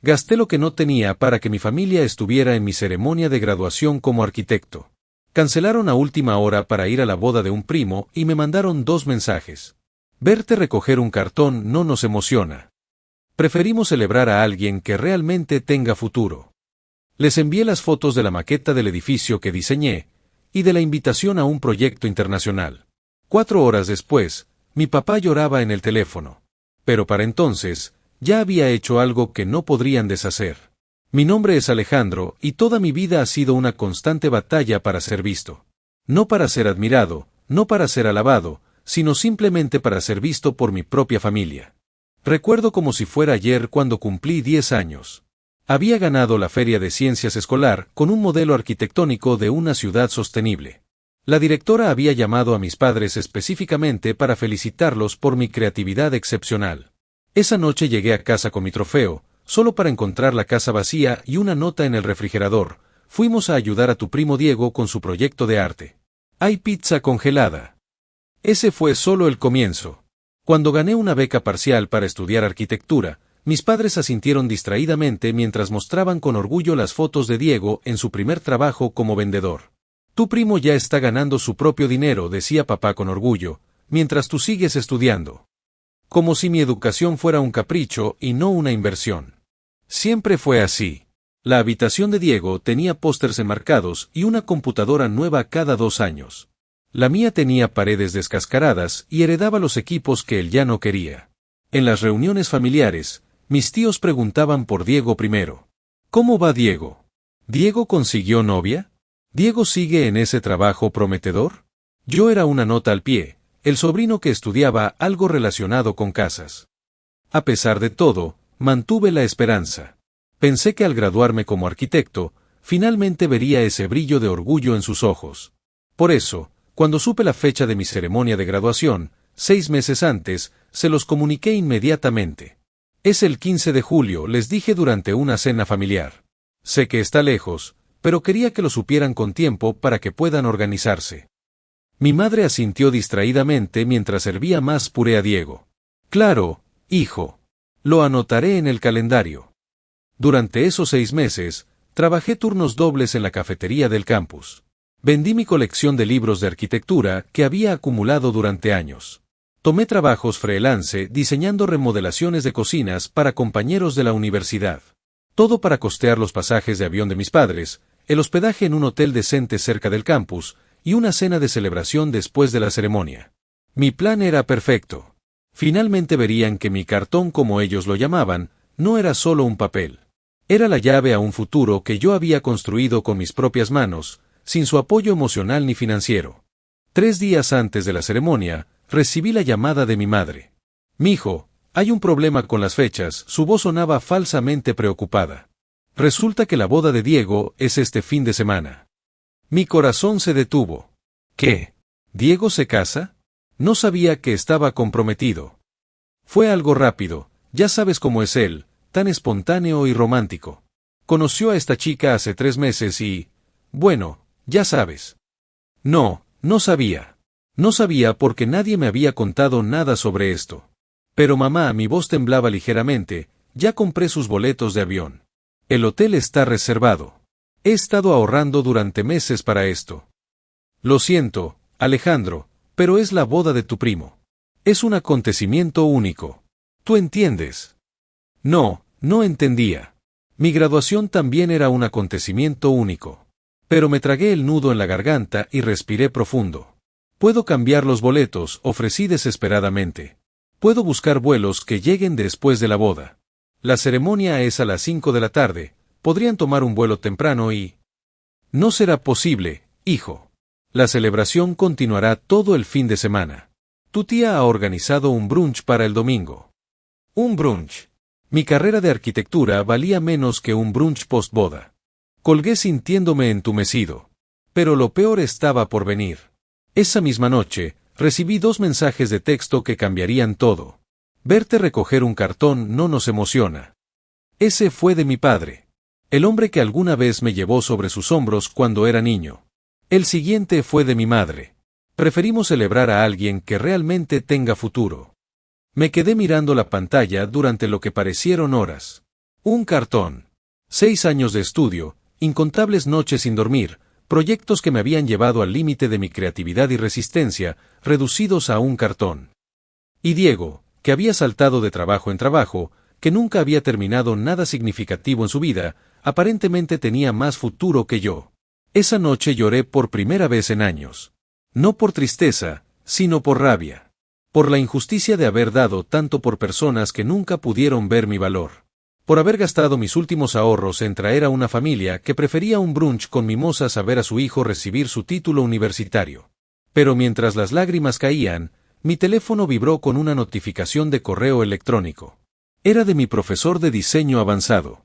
Gasté lo que no tenía para que mi familia estuviera en mi ceremonia de graduación como arquitecto. Cancelaron a última hora para ir a la boda de un primo y me mandaron 2 mensajes. Verte recoger un cartón no nos emociona. Preferimos celebrar a alguien que realmente tenga futuro. Les envié las fotos de la maqueta del edificio que diseñé y de la invitación a un proyecto internacional. 4 horas después, mi papá lloraba en el teléfono. Pero para entonces, ya había hecho algo que no podrían deshacer. Mi nombre es Alejandro y toda mi vida ha sido una constante batalla para ser visto. No para ser admirado, no para ser alabado, sino simplemente para ser visto por mi propia familia. Recuerdo como si fuera ayer cuando cumplí 10 años. Había ganado la Feria de Ciencias Escolar con un modelo arquitectónico de una ciudad sostenible. La directora había llamado a mis padres específicamente para felicitarlos por mi creatividad excepcional. Esa noche llegué a casa con mi trofeo, solo para encontrar la casa vacía y una nota en el refrigerador. Fuimos a ayudar a tu primo Diego con su proyecto de arte. Hay pizza congelada. Ese fue solo el comienzo. Cuando gané una beca parcial para estudiar arquitectura, mis padres asintieron distraídamente mientras mostraban con orgullo las fotos de Diego en su primer trabajo como vendedor. Tu primo ya está ganando su propio dinero, decía papá con orgullo, mientras tú sigues estudiando. Como si mi educación fuera un capricho y no una inversión. Siempre fue así. La habitación de Diego tenía pósters enmarcados y una computadora nueva cada 2 años. La mía tenía paredes descascaradas y heredaba los equipos que él ya no quería. En las reuniones familiares, mis tíos preguntaban por Diego primero. ¿Cómo va Diego? ¿Diego consiguió novia? ¿Diego sigue en ese trabajo prometedor? Yo era una nota al pie, el sobrino que estudiaba algo relacionado con casas. A pesar de todo, mantuve la esperanza. Pensé que al graduarme como arquitecto, finalmente vería ese brillo de orgullo en sus ojos. Por eso, cuando supe la fecha de mi ceremonia de graduación, 6 meses antes, se los comuniqué inmediatamente. Es el 15 de julio, les dije durante una cena familiar. Sé que está lejos, pero quería que lo supieran con tiempo para que puedan organizarse. Mi madre asintió distraídamente mientras servía más puré a Diego. Claro, hijo. Lo anotaré en el calendario. Durante esos 6 meses, trabajé turnos dobles en la cafetería del campus. Vendí mi colección de libros de arquitectura que había acumulado durante años. Tomé trabajos freelance diseñando remodelaciones de cocinas para compañeros de la universidad. Todo para costear los pasajes de avión de mis padres, el hospedaje en un hotel decente cerca del campus, y una cena de celebración después de la ceremonia. Mi plan era perfecto. Finalmente verían que mi cartón, como ellos lo llamaban, no era solo un papel. Era la llave a un futuro que yo había construido con mis propias manos, sin su apoyo emocional ni financiero. 3 días antes de la ceremonia, recibí la llamada de mi madre. Mijo, hay un problema con las fechas, su voz sonaba falsamente preocupada. Resulta que la boda de Diego es este fin de semana. Mi corazón se detuvo. ¿Qué? ¿Diego se casa? No sabía que estaba comprometido. Fue algo rápido, ya sabes cómo es él, tan espontáneo y romántico. Conoció a esta chica hace 3 meses y... bueno, ya sabes. No sabía. No sabía porque nadie me había contado nada sobre esto. Pero mamá, mi voz temblaba ligeramente, ya compré sus boletos de avión. El hotel está reservado. He estado ahorrando durante meses para esto. Lo siento, Alejandro, pero es la boda de tu primo. Es un acontecimiento único. ¿Tú entiendes? No entendía. Mi graduación también era un acontecimiento único. Pero me tragué el nudo en la garganta y respiré profundo. Puedo cambiar los boletos, ofrecí desesperadamente. Puedo buscar vuelos que lleguen después de la boda. La ceremonia es a las 5 de la tarde, podrían tomar un vuelo temprano y... No será posible, hijo. La celebración continuará todo el fin de semana. Tu tía ha organizado un brunch para el domingo. Un brunch. Mi carrera de arquitectura valía menos que un brunch post-boda. Colgué sintiéndome entumecido. Pero lo peor estaba por venir. Esa misma noche, recibí 2 mensajes de texto que cambiarían todo. Verte recoger un cartón no nos emociona. Ese fue de mi padre. El hombre que alguna vez me llevó sobre sus hombros cuando era niño. El siguiente fue de mi madre. Preferimos celebrar a alguien que realmente tenga futuro. Me quedé mirando la pantalla durante lo que parecieron horas. Un cartón. 6 años de estudio, incontables noches sin dormir, proyectos que me habían llevado al límite de mi creatividad y resistencia, reducidos a un cartón. Y Diego, que había saltado de trabajo en trabajo, que nunca había terminado nada significativo en su vida, aparentemente tenía más futuro que yo. Esa noche lloré por primera vez en años. No por tristeza, sino por rabia. Por la injusticia de haber dado tanto por personas que nunca pudieron ver mi valor. Por haber gastado mis últimos ahorros en traer a una familia que prefería un brunch con mimosas a ver a su hijo recibir su título universitario. Pero mientras las lágrimas caían, mi teléfono vibró con una notificación de correo electrónico. Era de mi profesor de diseño avanzado.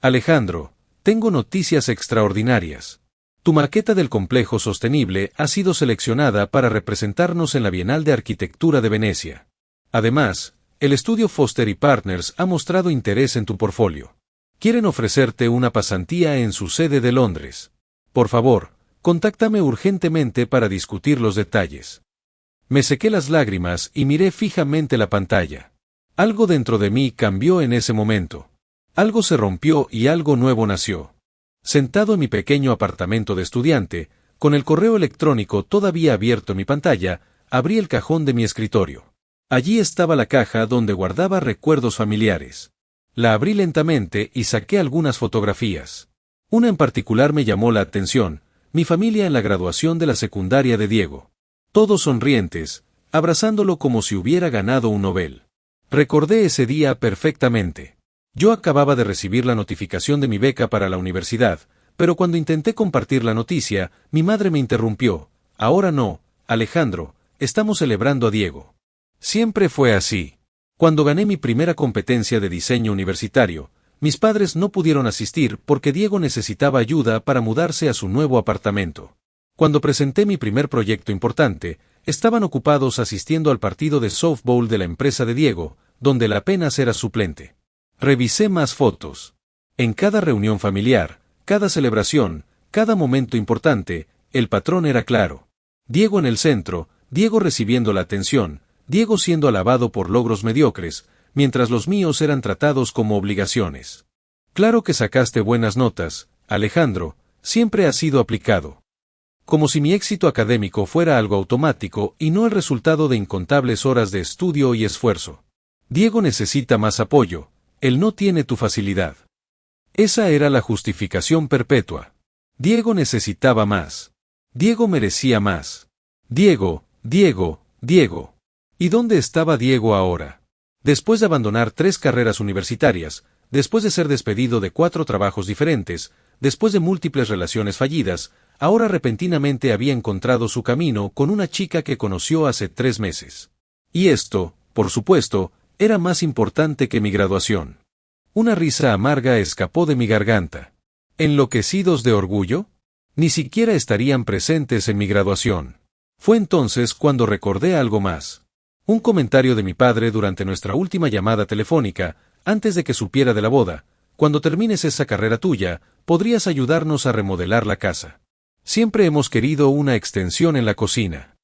Alejandro, tengo noticias extraordinarias. Tu maqueta del complejo sostenible ha sido seleccionada para representarnos en la Bienal de Arquitectura de Venecia. Además, el estudio Foster & Partners ha mostrado interés en tu portfolio. Quieren ofrecerte una pasantía en su sede de Londres. Por favor, contáctame urgentemente para discutir los detalles. Me sequé las lágrimas y miré fijamente la pantalla. Algo dentro de mí cambió en ese momento. Algo se rompió y algo nuevo nació. Sentado en mi pequeño apartamento de estudiante, con el correo electrónico todavía abierto en mi pantalla, abrí el cajón de mi escritorio. Allí estaba la caja donde guardaba recuerdos familiares. La abrí lentamente y saqué algunas fotografías. Una en particular me llamó la atención, mi familia en la graduación de la secundaria de Diego. Todos sonrientes, abrazándolo como si hubiera ganado un Nobel. Recordé ese día perfectamente. Yo acababa de recibir la notificación de mi beca para la universidad, pero cuando intenté compartir la noticia, mi madre me interrumpió. Ahora no, Alejandro, estamos celebrando a Diego. Siempre fue así. Cuando gané mi primera competencia de diseño universitario, mis padres no pudieron asistir porque Diego necesitaba ayuda para mudarse a su nuevo apartamento. Cuando presenté mi primer proyecto importante, estaban ocupados asistiendo al partido de softball de la empresa de Diego, donde él apenas era suplente. Revisé más fotos. En cada reunión familiar, cada celebración, cada momento importante, el patrón era claro. Diego en el centro, Diego recibiendo la atención, Diego siendo alabado por logros mediocres, mientras los míos eran tratados como obligaciones. Claro que sacaste buenas notas, Alejandro, siempre has sido aplicado. Como si mi éxito académico fuera algo automático y no el resultado de incontables horas de estudio y esfuerzo. Diego necesita más apoyo, él no tiene tu facilidad. Esa era la justificación perpetua. Diego necesitaba más. Diego merecía más. Diego, Diego, Diego. ¿Y dónde estaba Diego ahora? Después de abandonar 3 carreras universitarias, después de ser despedido de 4 trabajos diferentes, después de múltiples relaciones fallidas, ahora repentinamente había encontrado su camino con una chica que conoció hace 3 meses. Y esto, por supuesto, era más importante que mi graduación. Una risa amarga escapó de mi garganta. ¿Enloquecidos de orgullo? Ni siquiera estarían presentes en mi graduación. Fue entonces cuando recordé algo más. Un comentario de mi padre durante nuestra última llamada telefónica, antes de que supiera de la boda. Cuando termines esa carrera tuya, podrías ayudarnos a remodelar la casa. Siempre hemos querido una extensión en la cocina.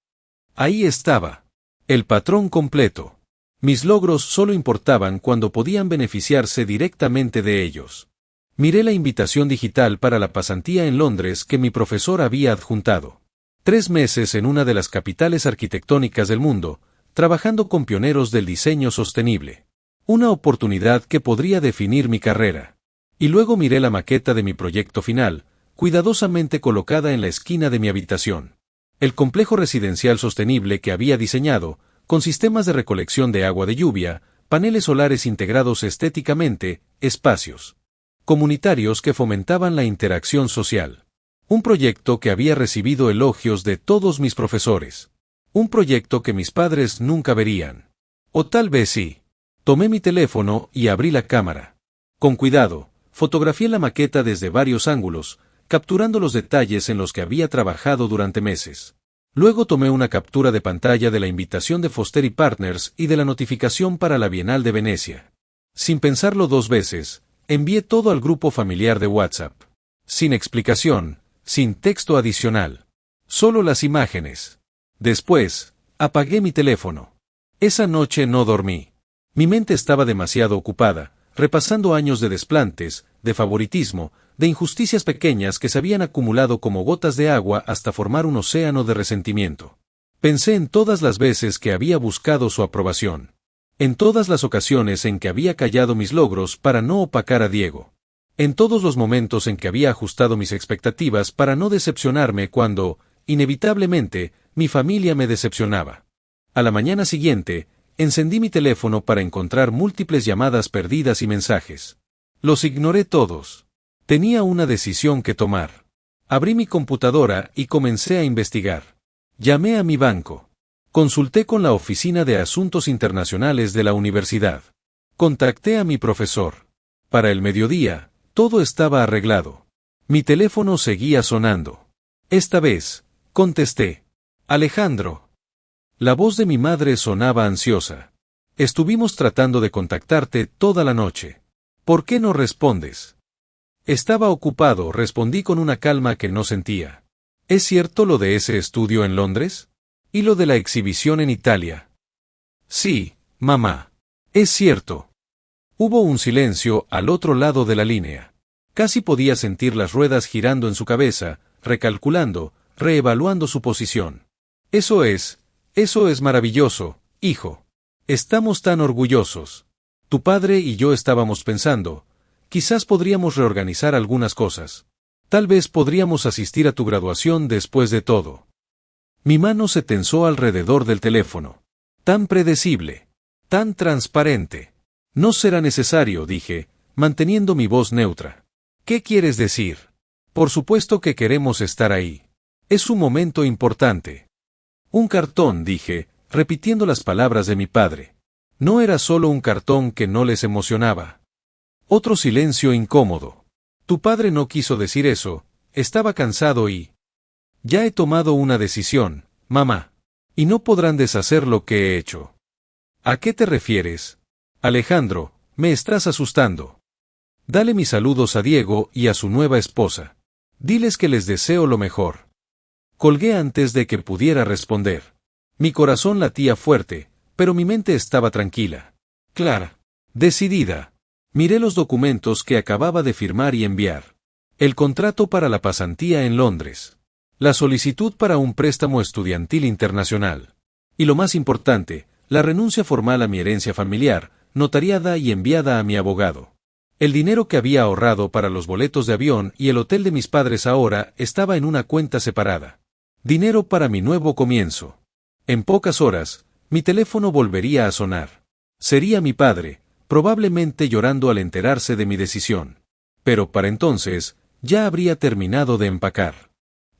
Ahí estaba. El patrón completo. Mis logros solo importaban cuando podían beneficiarse directamente de ellos. Miré la invitación digital para la pasantía en Londres que mi profesor había adjuntado. 3 meses en una de las capitales arquitectónicas del mundo, trabajando con pioneros del diseño sostenible. Una oportunidad que podría definir mi carrera. Y luego miré la maqueta de mi proyecto final, cuidadosamente colocada en la esquina de mi habitación. El complejo residencial sostenible que había diseñado, con sistemas de recolección de agua de lluvia, paneles solares integrados estéticamente, espacios comunitarios que fomentaban la interacción social. Un proyecto que había recibido elogios de todos mis profesores. Un proyecto que mis padres nunca verían. O tal vez sí. Tomé mi teléfono y abrí la cámara. Con cuidado, fotografié la maqueta desde varios ángulos, capturando los detalles en los que había trabajado durante meses. Luego tomé una captura de pantalla de la invitación de Foster & Partners y de la notificación para la Bienal de Venecia. Sin pensarlo 2 veces, envié todo al grupo familiar de WhatsApp. Sin explicación, sin texto adicional. Solo las imágenes. Después, apagué mi teléfono. Esa noche no dormí. Mi mente estaba demasiado ocupada, repasando años de desplantes, de favoritismo, de injusticias pequeñas que se habían acumulado como gotas de agua hasta formar un océano de resentimiento. Pensé en todas las veces que había buscado su aprobación. En todas las ocasiones en que había callado mis logros para no opacar a Diego. En todos los momentos en que había ajustado mis expectativas para no decepcionarme cuando, inevitablemente, mi familia me decepcionaba. A la mañana siguiente, encendí mi teléfono para encontrar múltiples llamadas perdidas y mensajes. Los ignoré todos. Tenía una decisión que tomar. Abrí mi computadora y comencé a investigar. Llamé a mi banco. Consulté con la Oficina de Asuntos Internacionales de la universidad. Contacté a mi profesor. Para el mediodía, todo estaba arreglado. Mi teléfono seguía sonando. Esta vez, contesté. Alejandro. La voz de mi madre sonaba ansiosa. Estuvimos tratando de contactarte toda la noche. ¿Por qué no respondes? Estaba ocupado, respondí con una calma que no sentía. ¿Es cierto lo de ese estudio en Londres? ¿Y lo de la exhibición en Italia? Sí, mamá. Es cierto. Hubo un silencio al otro lado de la línea. Casi podía sentir las ruedas girando en su cabeza, recalculando, reevaluando su posición. Eso es maravilloso, hijo. Estamos tan orgullosos. Tu padre y yo estábamos pensando, quizás podríamos reorganizar algunas cosas. Tal vez podríamos asistir a tu graduación después de todo. Mi mano se tensó alrededor del teléfono. Tan predecible. Tan transparente. No será necesario, dije, manteniendo mi voz neutra. ¿Qué quieres decir? Por supuesto que queremos estar ahí. Es un momento importante. Un cartón, dije, repitiendo las palabras de mi padre. No era solo un cartón que no les emocionaba. Otro silencio incómodo. Tu padre no quiso decir eso, estaba cansado y... Ya he tomado una decisión, mamá. Y no podrán deshacer lo que he hecho. ¿A qué te refieres? Alejandro, me estás asustando. Dale mis saludos a Diego y a su nueva esposa. Diles que les deseo lo mejor. Colgué antes de que pudiera responder. Mi corazón latía fuerte, pero mi mente estaba tranquila. Clara. Decidida. Miré los documentos que acababa de firmar y enviar. El contrato para la pasantía en Londres. La solicitud para un préstamo estudiantil internacional. Y lo más importante, la renuncia formal a mi herencia familiar, notariada y enviada a mi abogado. El dinero que había ahorrado para los boletos de avión y el hotel de mis padres ahora estaba en una cuenta separada. Dinero para mi nuevo comienzo. En pocas horas, mi teléfono volvería a sonar. Sería mi padre, probablemente llorando al enterarse de mi decisión. Pero para entonces, ya habría terminado de empacar.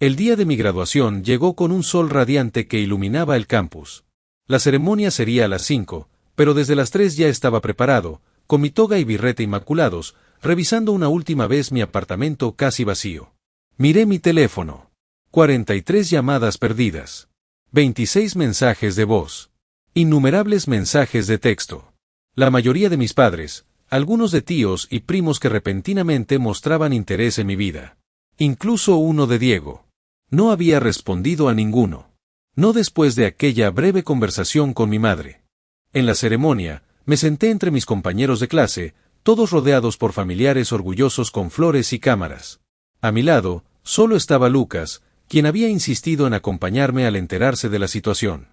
El día de mi graduación llegó con un sol radiante que iluminaba el campus. La ceremonia sería a las 5, pero desde las 3 ya estaba preparado, con mi toga y birrete inmaculados, revisando una última vez mi apartamento casi vacío. Miré mi teléfono. 43 llamadas perdidas. 26 mensajes de voz. Innumerables mensajes de texto. La mayoría de mis padres, algunos de tíos y primos que repentinamente mostraban interés en mi vida. Incluso uno de Diego. No había respondido a ninguno. No después de aquella breve conversación con mi madre. En la ceremonia, me senté entre mis compañeros de clase, todos rodeados por familiares orgullosos con flores y cámaras. A mi lado, solo estaba Lucas, quien había insistido en acompañarme al enterarse de la situación.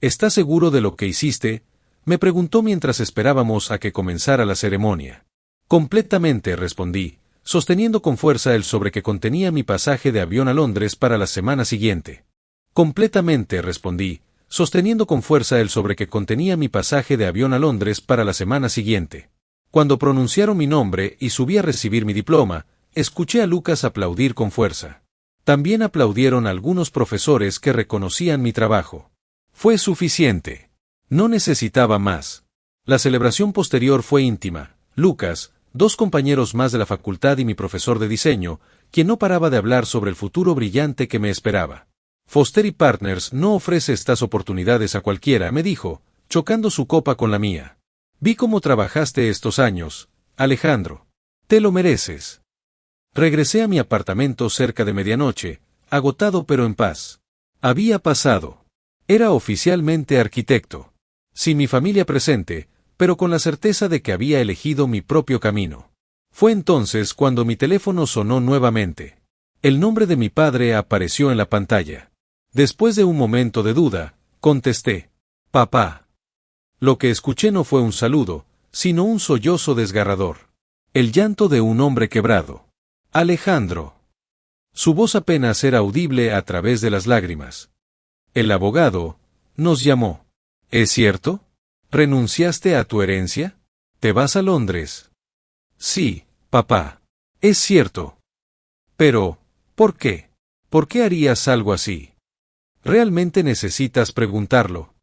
¿Estás seguro de lo que hiciste?, me preguntó mientras esperábamos a que comenzara la ceremonia. Completamente, respondí, sosteniendo con fuerza el sobre que contenía mi pasaje de avión a Londres para la semana siguiente. Completamente, respondí, sosteniendo con fuerza el sobre que contenía mi pasaje de avión a Londres para la semana siguiente. Cuando pronunciaron mi nombre y subí a recibir mi diploma, escuché a Lucas aplaudir con fuerza. También aplaudieron algunos profesores que reconocían mi trabajo. Fue suficiente. No necesitaba más. La celebración posterior fue íntima. Lucas, 2 compañeros más de la facultad y mi profesor de diseño, quien no paraba de hablar sobre el futuro brillante que me esperaba. Foster y Partners no ofrece estas oportunidades a cualquiera, me dijo, chocando su copa con la mía. Vi cómo trabajaste estos años, Alejandro. Te lo mereces. Regresé a mi apartamento cerca de medianoche, agotado pero en paz. Había pasado. Era oficialmente arquitecto. Sin mi familia presente, pero con la certeza de que había elegido mi propio camino. Fue entonces cuando mi teléfono sonó nuevamente. El nombre de mi padre apareció en la pantalla. Después de un momento de duda, contesté: «Papá». Lo que escuché no fue un saludo, sino un sollozo desgarrador. El llanto de un hombre quebrado. «Alejandro». Su voz apenas era audible a través de las lágrimas. «El abogado nos llamó. ¿Es cierto? ¿Renunciaste a tu herencia? ¿Te vas a Londres?» «Sí, papá. Es cierto». «Pero, ¿por qué? ¿Por qué harías algo así? ¿Realmente necesitas preguntarlo?»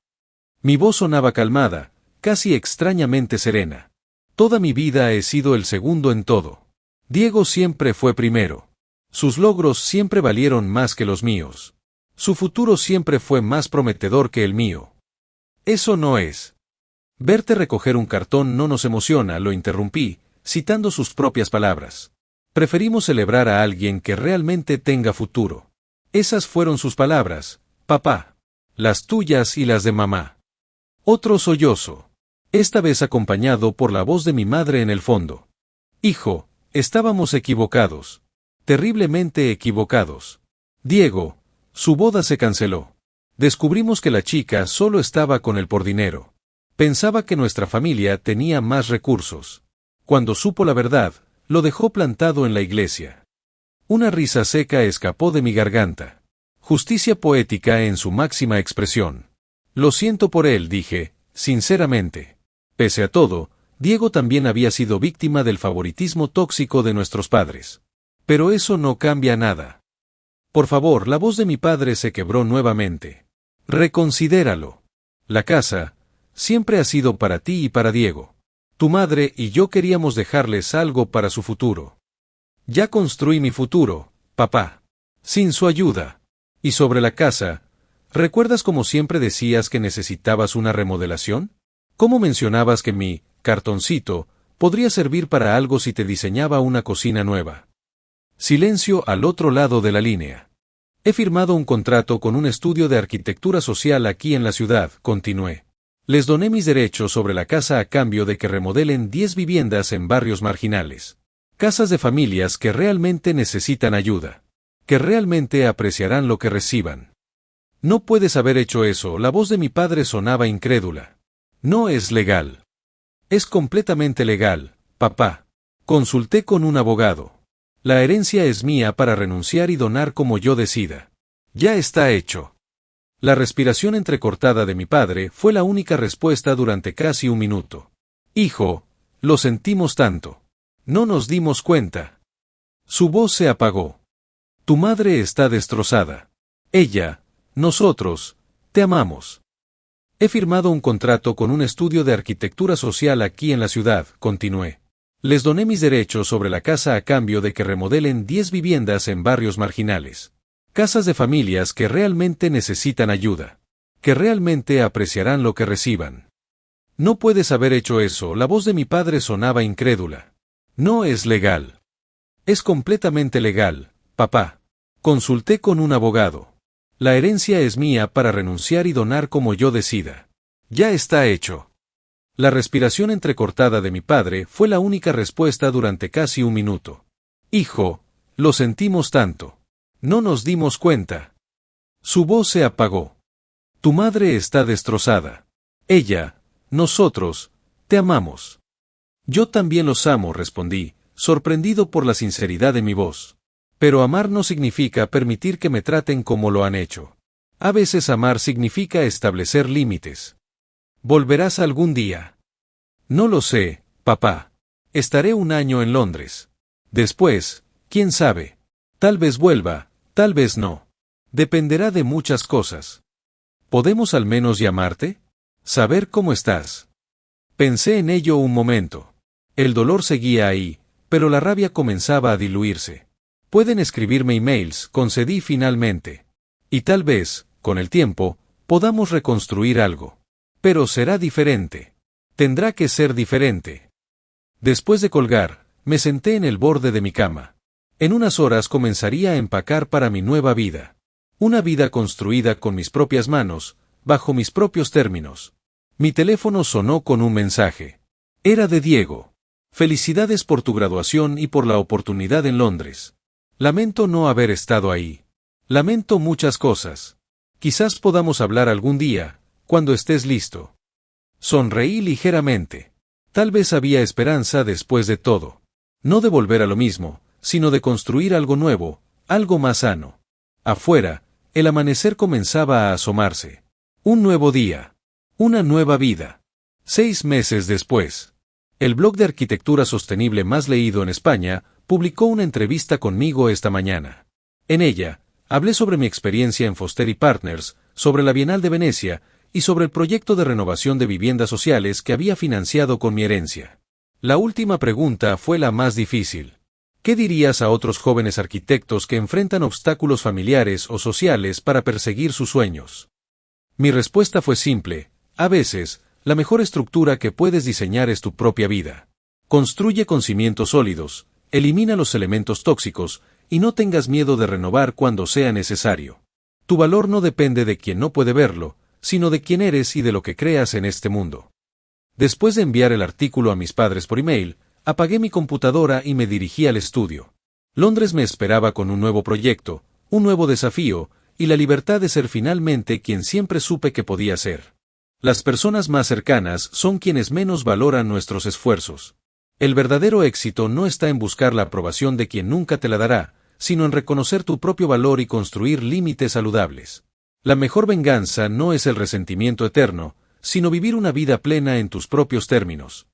Mi voz sonaba calmada, casi extrañamente serena. Toda mi vida he sido el segundo en todo. Diego siempre fue primero. Sus logros siempre valieron más que los míos. Su futuro siempre fue más prometedor que el mío. Eso no es. Verte recoger un cartón no nos emociona, lo interrumpí, citando sus propias palabras. Preferimos celebrar a alguien que realmente tenga futuro. Esas fueron sus palabras, papá. Las tuyas y las de mamá. Otro sollozo. Esta vez acompañado por la voz de mi madre en el fondo. Hijo, estábamos equivocados. Terriblemente equivocados. Diego, su boda se canceló. Descubrimos que la chica solo estaba con él por dinero. Pensaba que nuestra familia tenía más recursos. Cuando supo la verdad, lo dejó plantado en la iglesia. Una risa seca escapó de mi garganta. Justicia poética en su máxima expresión. Lo siento por él, dije, sinceramente. Pese a todo, Diego también había sido víctima del favoritismo tóxico de nuestros padres. Pero eso no cambia nada. Por favor, la voz de mi padre se quebró nuevamente. Reconsidéralo. La casa siempre ha sido para ti y para Diego. Tu madre y yo queríamos dejarles algo para su futuro. Ya construí mi futuro, papá. Sin su ayuda. Y sobre la casa, ¿recuerdas cómo siempre decías que necesitabas una remodelación? ¿Cómo mencionabas que mi cartoncito podría servir para algo si te diseñaba una cocina nueva? Silencio al otro lado de la línea. He firmado un contrato con un estudio de arquitectura social aquí en la ciudad, continué. Les doné mis derechos sobre la casa a cambio de que remodelen 10 viviendas en barrios marginales. Casas de familias que realmente necesitan ayuda. Que realmente apreciarán lo que reciban. No puedes haber hecho eso, la voz de mi padre sonaba incrédula. No es legal. Es completamente legal, papá. Consulté con un abogado. La herencia es mía para renunciar y donar como yo decida. Ya está hecho. La respiración entrecortada de mi padre fue la única respuesta durante casi un minuto. Hijo, lo sentimos tanto. No nos dimos cuenta. Su voz se apagó. Tu madre está destrozada. Ella, nosotros, te amamos. He firmado un contrato con un estudio de arquitectura social aquí en la ciudad, continué. Les doné mis derechos sobre la casa a cambio de que remodelen 10 viviendas en barrios marginales. Casas de familias que realmente necesitan ayuda. Que realmente apreciarán lo que reciban. No puedes haber hecho eso, la voz de mi padre sonaba incrédula. No es legal. Es completamente legal, papá. Consulté con un abogado. La herencia es mía para renunciar y donar como yo decida. Ya está hecho. La respiración entrecortada de mi padre fue la única respuesta durante casi un minuto. Hijo, lo sentimos tanto. No nos dimos cuenta. Su voz se apagó. Tu madre está destrozada. Ella, nosotros, te amamos. Yo también los amo, respondí, sorprendido por la sinceridad de mi voz. Pero amar no significa permitir que me traten como lo han hecho. A veces amar significa establecer límites. ¿Volverás algún día? No lo sé, papá. Estaré un año en Londres. Después, quién sabe. Tal vez vuelva, tal vez no. Dependerá de muchas cosas. ¿Podemos al menos llamarte? Saber cómo estás. Pensé en ello un momento. El dolor seguía ahí, pero la rabia comenzaba a diluirse. Pueden escribirme emails, concedí finalmente. Y tal vez, con el tiempo, podamos reconstruir algo. Pero será diferente. Tendrá que ser diferente. Después de colgar, me senté en el borde de mi cama. En unas horas comenzaría a empacar para mi nueva vida. Una vida construida con mis propias manos, bajo mis propios términos. Mi teléfono sonó con un mensaje. Era de Diego. Felicidades por tu graduación y por la oportunidad en Londres. Lamento no haber estado ahí. Lamento muchas cosas. Quizás podamos hablar algún día, cuando estés listo. Sonreí ligeramente. Tal vez había esperanza después de todo. No de volver a lo mismo, sino de construir algo nuevo, algo más sano. Afuera, el amanecer comenzaba a asomarse. Un nuevo día. Una nueva vida. 6 meses después. El blog de arquitectura sostenible más leído en España publicó una entrevista conmigo esta mañana. En ella, hablé sobre mi experiencia en Foster & Partners, sobre la Bienal de Venecia y sobre el proyecto de renovación de viviendas sociales que había financiado con mi herencia. La última pregunta fue la más difícil. ¿Qué dirías a otros jóvenes arquitectos que enfrentan obstáculos familiares o sociales para perseguir sus sueños? Mi respuesta fue simple: a veces, la mejor estructura que puedes diseñar es tu propia vida. Construye con cimientos sólidos, elimina los elementos tóxicos, y no tengas miedo de renovar cuando sea necesario. Tu valor no depende de quien no puede verlo, sino de quién eres y de lo que creas en este mundo. Después de enviar el artículo a mis padres por email, apagué mi computadora y me dirigí al estudio. Londres me esperaba con un nuevo proyecto, un nuevo desafío, y la libertad de ser finalmente quien siempre supe que podía ser. Las personas más cercanas son quienes menos valoran nuestros esfuerzos. El verdadero éxito no está en buscar la aprobación de quien nunca te la dará, sino en reconocer tu propio valor y construir límites saludables. La mejor venganza no es el resentimiento eterno, sino vivir una vida plena en tus propios términos.